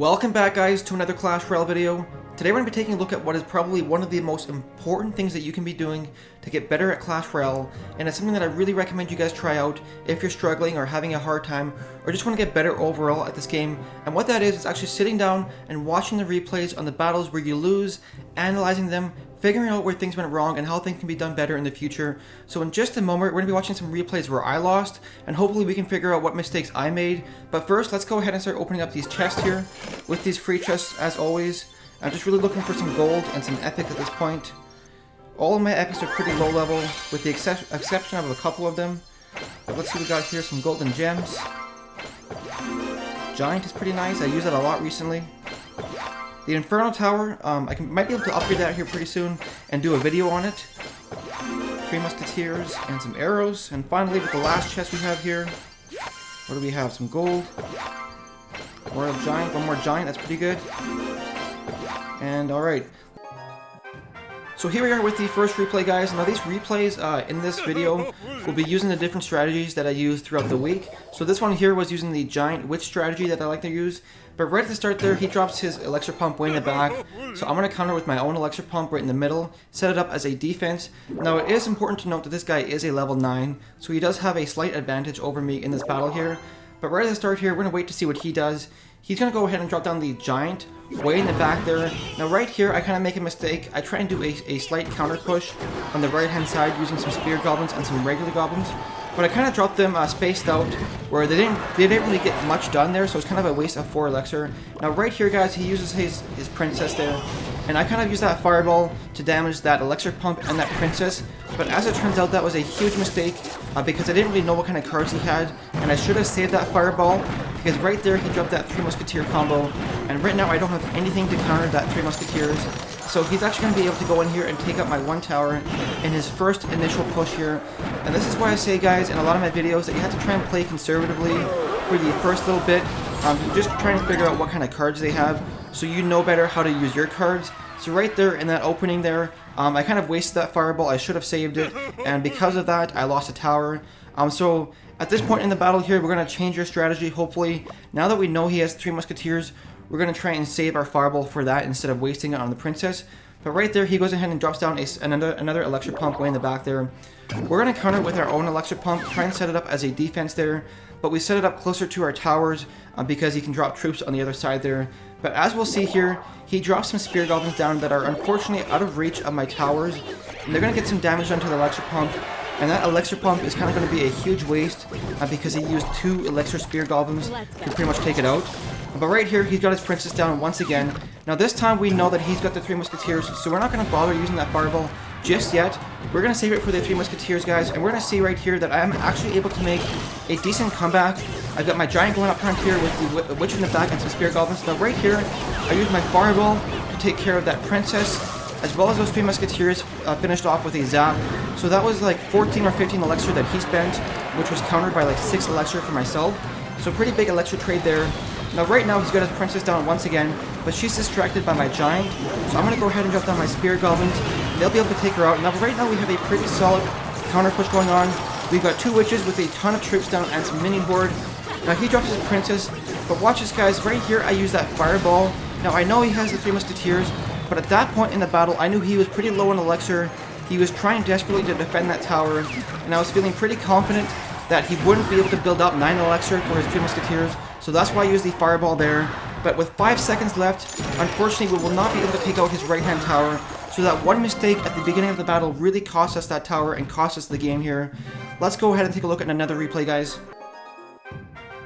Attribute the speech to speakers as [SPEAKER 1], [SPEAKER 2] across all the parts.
[SPEAKER 1] Welcome back, guys, to another Clash Royale video. Today we're going to be taking a look at what is probably one of the most important things that you can be doing to get better at Clash Royale, and it's something that I really recommend you guys try out if you're struggling or having a hard time or just want to get better overall at this game. And what that is actually sitting down and watching the replays on the battles where you lose, analyzing them, figuring out where things went wrong and how things can be done better in the future. So in just a moment, we're going to be watching some replays where I lost, and hopefully we can figure out what mistakes I made. But first, let's go ahead and start opening up these chests here with these free chests as always. I'm just really looking for some gold and some epic at this point. All of my epics are pretty low level, with the exception of a couple of them. But let's see what we got here, some golden gems. Giant is pretty nice, I use that a lot recently. The Inferno Tower, might be able to upgrade that here pretty soon and do a video on it. 3 Musketeers and some arrows. And finally, with the last chest we have here, what do we have? Some gold. Royal Giant, one more Giant, that's pretty good. And alright. So here we are with the first replay, guys. Now these replays in this video will be using the different strategies that I use throughout the week. So this one here was using the Giant Witch strategy that I like to use. But right at the start there, he drops his Elixir Pump way in the back. So I'm going to counter with my own Elixir Pump right in the middle, set it up as a defense. Now it is important to note that this guy is a level 9, so he does have a slight advantage over me in this battle here. But right at the start here, we're going to wait to see what he does. He's going to go ahead and drop down the Giant way in the back there. Now right here, I kind of make a mistake. I try and do a slight counter push on the right hand side using some Spear Goblins and some regular Goblins. But I kind of dropped them spaced out where they didn't really get much done there, so it's kind of a waste of 4 Elixir. Now right here, guys, he uses his Princess there. And I kind of use that Fireball to damage that Elixir Pump and that Princess. But as it turns out, that was a huge mistake because I didn't really know what kind of cards he had. And I should have saved that Fireball because right there he dropped that 3 Musketeer combo. And right now I don't have anything to counter that 3 Musketeers. So he's actually going to be able to go in here and take up my 1 tower in his first initial push here. And this is why I say, guys, in a lot of my videos that you have to try and play conservatively for the first little bit. Just trying to figure out what kind of cards they have so you know better how to use your cards. So right there in that opening there, I kind of wasted that Fireball. I should have saved it, and because of that, I lost a tower. So at this point in the battle here, we're going to change our strategy, hopefully. Now that we know he has 3 Musketeers, we're going to try and save our Fireball for that instead of wasting it on the Princess. But right there, he goes ahead and drops down another Elixir Pump way in the back there. We're going to counter with our own Elixir Pump, try and set it up as a defense there. But we set it up closer to our towers because he can drop troops on the other side there. But as we'll see here, he drops some Spear Goblins down that are unfortunately out of reach of my towers. And they're going to get some damage done to the Elixir Pump. And that Elixir Pump is kind of going to be a huge waste because he used 2 Elixir Spear Goblins to pretty much take it out. But right here, he's got his Princess down once again. Now this time we know that he's got the 3 Musketeers, so we're not going to bother using that Fireball just yet. We're going to save it for the 3 Musketeers, guys, and we're going to see right here that I am actually able to make a decent comeback. I've got my Giant going up front here with the Witch in the back and some Spear Goblins. Now right here, I use my Fireball to take care of that Princess, as well as those 3 Musketeers finished off with a Zap. So that was like 14 or 15 Elixir that he spent, which was countered by like 6 Elixir for myself. So pretty big Elixir trade there. Now right now he's got his Princess down once again, but she's distracted by my Giant. So I'm going to go ahead and drop down my Spear Goblins. They'll be able to take her out. Now right now we have a pretty solid counter push going on. We've got 2 Witches with a ton of troops down and some minion board. Now he drops his Princess, but watch this, guys. Right here I use that Fireball. Now I know he has the 3 Musketeers, but at that point in the battle I knew he was pretty low on Elixir. He was trying desperately to defend that tower, and I was feeling pretty confident that he wouldn't be able to build up 9 Elixir for his 3 Musketeers. So that's why I used the Fireball there. But with 5 seconds left, unfortunately we will not be able to take out his right hand tower. So that one mistake at the beginning of the battle really cost us that tower and cost us the game here. Let's go ahead and take a look at another replay, guys.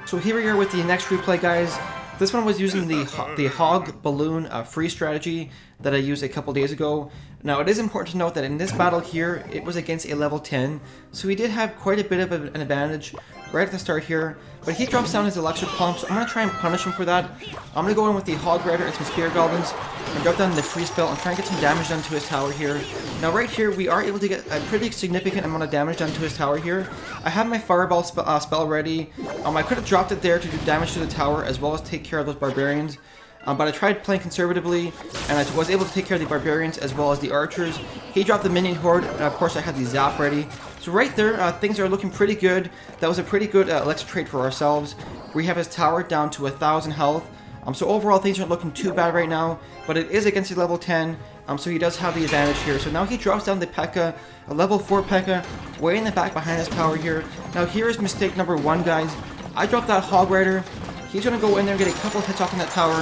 [SPEAKER 1] So here we are with the next replay, guys. This one was using the Hog Balloon free strategy that I used a couple days ago. Now it is important to note that in this battle here, it was against a level 10, so he did have quite a bit of an advantage right at the start here. But he drops down his Elixir Pump, so I'm going to try and punish him for that. I'm going to go in with the Hog Rider and some Spear Goblins and drop down the free spell and try and get some damage done to his tower here. Now right here, we are able to get a pretty significant amount of damage done to his tower here. I have my Fireball spell ready. I could have dropped it there to do damage to the tower as well as take care of those Barbarians. But I tried playing conservatively, and I was able to take care of the Barbarians as well as the Archers. He dropped the Minion Horde, and of course I had the Zap ready. So right there, things are looking pretty good. That was a pretty good Elixir trade for ourselves. We have his tower down to 1,000 health. So overall, things aren't looking too bad right now, but it is against a level 10, so he does have the advantage here. So now he drops down the P.E.K.K.A, a level 4 P.E.K.K.A, way in the back behind his tower here. Now here is mistake number 1, guys. I dropped that Hog Rider. He's going to go in there and get a couple hits off on that tower.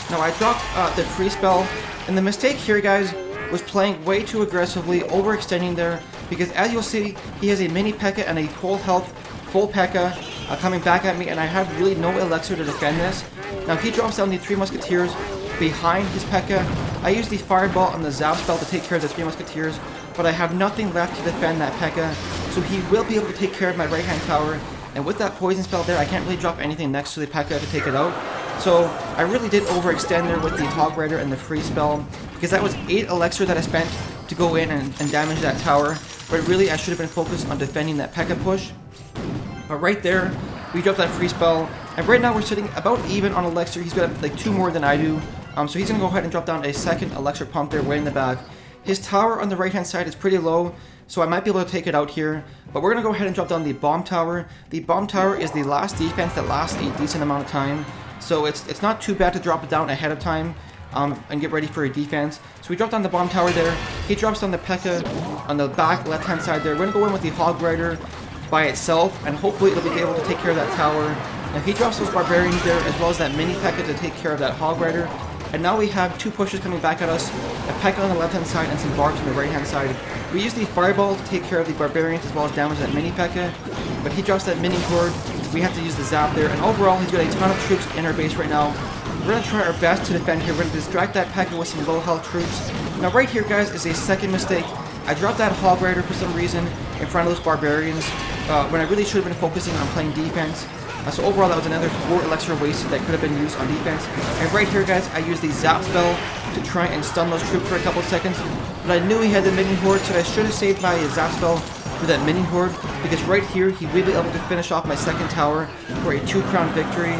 [SPEAKER 1] Now I dropped the freeze spell, and the mistake here, guys, was playing way too aggressively, overextending there, because as you'll see, he has a mini P.E.K.K.A and a full health, full P.E.K.K.A coming back at me, and I had really no elixir to defend this. Now he drops down the 3 Musketeers behind his P.E.K.K.A. I used the Fireball and the Zap spell to take care of the 3 Musketeers, but I have nothing left to defend that P.E.K.K.A, so he will be able to take care of my right-hand tower, and with that poison spell there, I can't really drop anything next to the P.E.K.K.A to take it out. So I really did overextend there with the Hog Rider and the freeze spell, because that was 8 elixir that I spent to go in and damage that tower, but really I should have been focused on defending that P.E.K.K.A push. But right there, we dropped that free spell, and right now we're sitting about even on elixir. He's got like 2 more than I do, so he's going to go ahead and drop down a second elixir pump there way in the back. His tower on the right hand side is pretty low, so I might be able to take it out here, but we're going to go ahead and drop down the bomb tower. The bomb tower is the last defense that lasts a decent amount of time, so it's not too bad to drop it down ahead of time and get ready for a defense. So we drop down the bomb tower there. He drops down the P.E.K.K.A on the back left hand side there. We're going to go in with the Hog Rider by itself, and hopefully it'll be able to take care of that tower. Now he drops those Barbarians there, as well as that mini P.E.K.K.A to take care of that Hog Rider. And now we have 2 pushes coming back at us, a P.E.K.K.A on the left hand side and some Barbs on the right hand side. We use the Fireball to take care of the Barbarians as well as damage that mini P.E.K.K.A, but he drops that mini Horde. We have to use the Zap there, and overall he's got a ton of troops in our base right now. We're going to try our best to defend here. We're going to distract that P.E.K.K.A with some low health troops. Now right here, guys, is a second mistake. I dropped that Hog Rider for some reason in front of those Barbarians when I really should have been focusing on playing defense. So overall, that was another 4 elixir wasted that could have been used on defense. And right here, guys, I used the Zap spell to try and stun those troops for a couple of seconds. But I knew he had the mini Horde, so I should have saved my Zap spell for that mini Horde, because right here, he will be able to finish off my second tower for a 2-crown victory.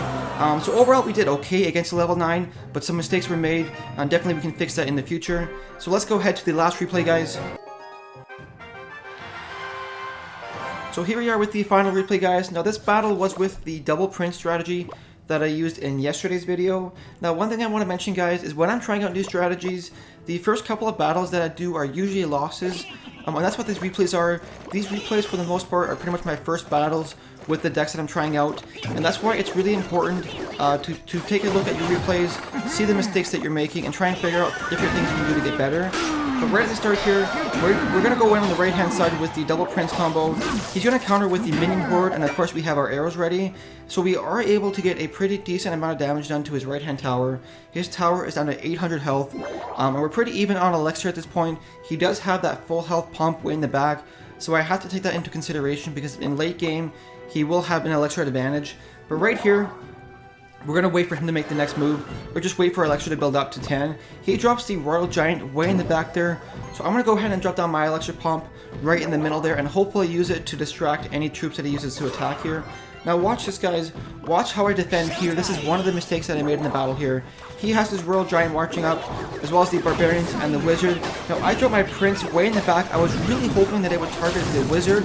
[SPEAKER 1] So overall, we did okay against level 9, but some mistakes were made, and definitely we can fix that in the future. So let's go ahead to the last replay, guys. So here we are with the final replay, guys. Now this battle was with the double print strategy that I used in yesterday's video. Now one thing I want to mention, guys, is when I'm trying out new strategies, the first couple of battles that I do are usually losses. And that's what these replays are. These replays, for the most part, are pretty much my first battles with the decks that I'm trying out. And that's why it's really important to take a look at your replays, see the mistakes that you're making, and try and figure out different things you can do to get better. But right at the start here, we're going to go in on the right hand side with the double prince combo. He's going to counter with the minion horde, and of course we have our arrows ready. So we are able to get a pretty decent amount of damage done to his right hand tower. His tower is down to 800 health, and we're pretty even on elixir at this point. He does have that full health pump way in the back, so I have to take that into consideration because in late game he will have an elixir advantage. But right here, we're going to wait for him to make the next move, or just wait for elixir to build up to 10. He drops the Royal Giant way in the back there, so I'm going to go ahead and drop down my elixir pump right in the middle there, and hopefully use it to distract any troops that he uses to attack here. Now watch this, guys. Watch how I defend here. This is one of the mistakes that I made in the battle here. He has his Royal Giant marching up, as well as the Barbarians and the Wizard. Now I dropped my Prince way in the back. I was really hoping that it would target the Wizard,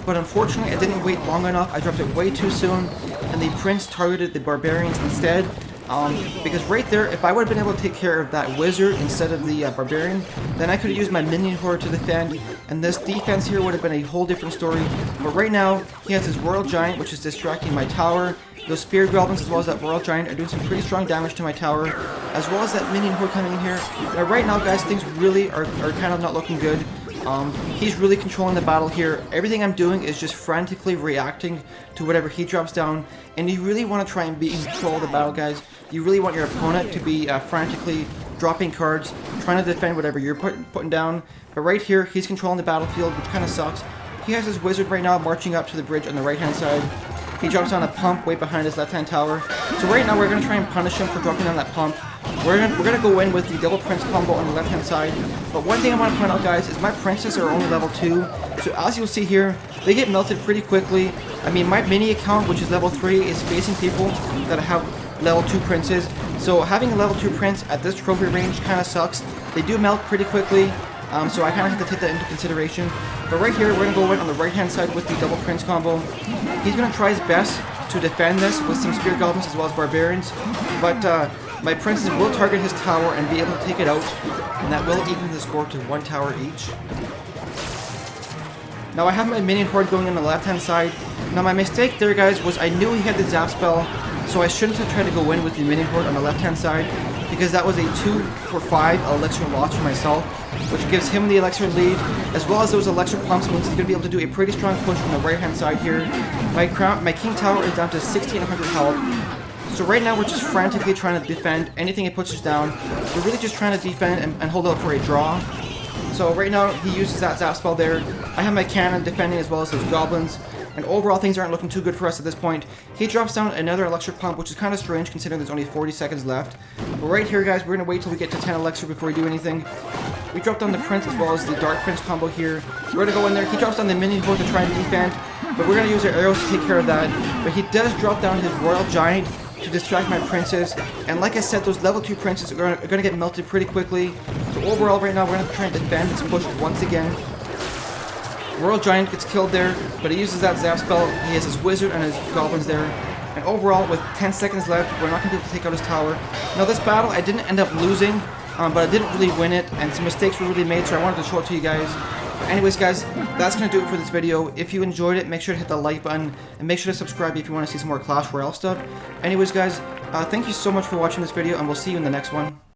[SPEAKER 1] but unfortunately I didn't wait long enough. I dropped it way too soon, and the Prince targeted the Barbarians instead. Because right there, if I would have been able to take care of that Wizard instead of the Barbarian, then I could have used my Minion Horde to defend, and this defense here would have been a whole different story. But right now, he has his Royal Giant, which is distracting my tower. Those Spear Goblins as well as that Royal Giant are doing some pretty strong damage to my tower, as well as that Minion Horde coming in here. Now right now, guys, things really are kind of not looking good. He's really controlling the battle here. Everything I'm doing is just frantically reacting to whatever he drops down, and you really want to try and be in control of the battle, guys. You really want your opponent to be frantically dropping cards, trying to defend whatever you're putting down. But right here, he's controlling the battlefield, which kind of sucks. He has his Wizard right now marching up to the bridge on the right hand side. He drops down a pump way behind his left hand tower. So right now we're going to try and punish him for dropping down that pump. We're gonna go in with the double prince combo on the left hand side. But one thing I want to point out, guys, is my princes are only level 2. So as you'll see here, they get melted pretty quickly. I mean, my mini account, which is level 3, is facing people that have level 2 princes. So having a level 2 prince at this trophy range kind of sucks. They do melt pretty quickly. So I kind of have to take that into consideration. But right here, we're going to go in on the right hand side with the double prince combo. He's going to try his best to defend this with some spear goblins as well as barbarians, but my princes will target his tower and be able to take it out, and that will even the score to 1 tower each. Now I have my minion horde going on the left-hand side. Now my mistake there, guys, was I knew he had the zap spell, so I shouldn't have tried to go in with the minion horde on the left-hand side, because that was a 2 for 5 elixir loss for myself, which gives him the elixir lead, as well as those elixir pumps means he's going to be able to do a pretty strong push from the right-hand side here. My king tower is down to 1600 health, so right now we're just frantically trying to defend anything it pushes down. We're really just trying to defend and hold out for a draw. So right now he uses that zap spell there. I have my cannon defending as well as those goblins. And overall things aren't looking too good for us at this point. He drops down another elixir pump, which is kind of strange considering there's only 40 seconds left. But right here, guys, we're going to wait till we get to 10 elixir before we do anything. We drop down the prince as well as the dark prince combo here. We're going to go in there. He drops down the minion horde to try and defend, but we're going to use our arrows to take care of that. But he does drop down his royal giant to distract my princes, and like I said, those level 2 princes are going to get melted pretty quickly. So overall right now we're going to try and defend this push once again. Royal Giant gets killed there, but he uses that zap spell. He has his wizard and his goblins there. And overall, with 10 seconds left, we're not going to be able to take out his tower. Now this battle, I didn't end up losing, but I didn't really win it, and some mistakes were really made, so I wanted to show it to you guys. Anyways, guys, that's going to do it for this video. If you enjoyed it, make sure to hit the like button, and make sure to subscribe if you want to see some more Clash Royale stuff. Anyways, guys, thank you so much for watching this video, and we'll see you in the next one.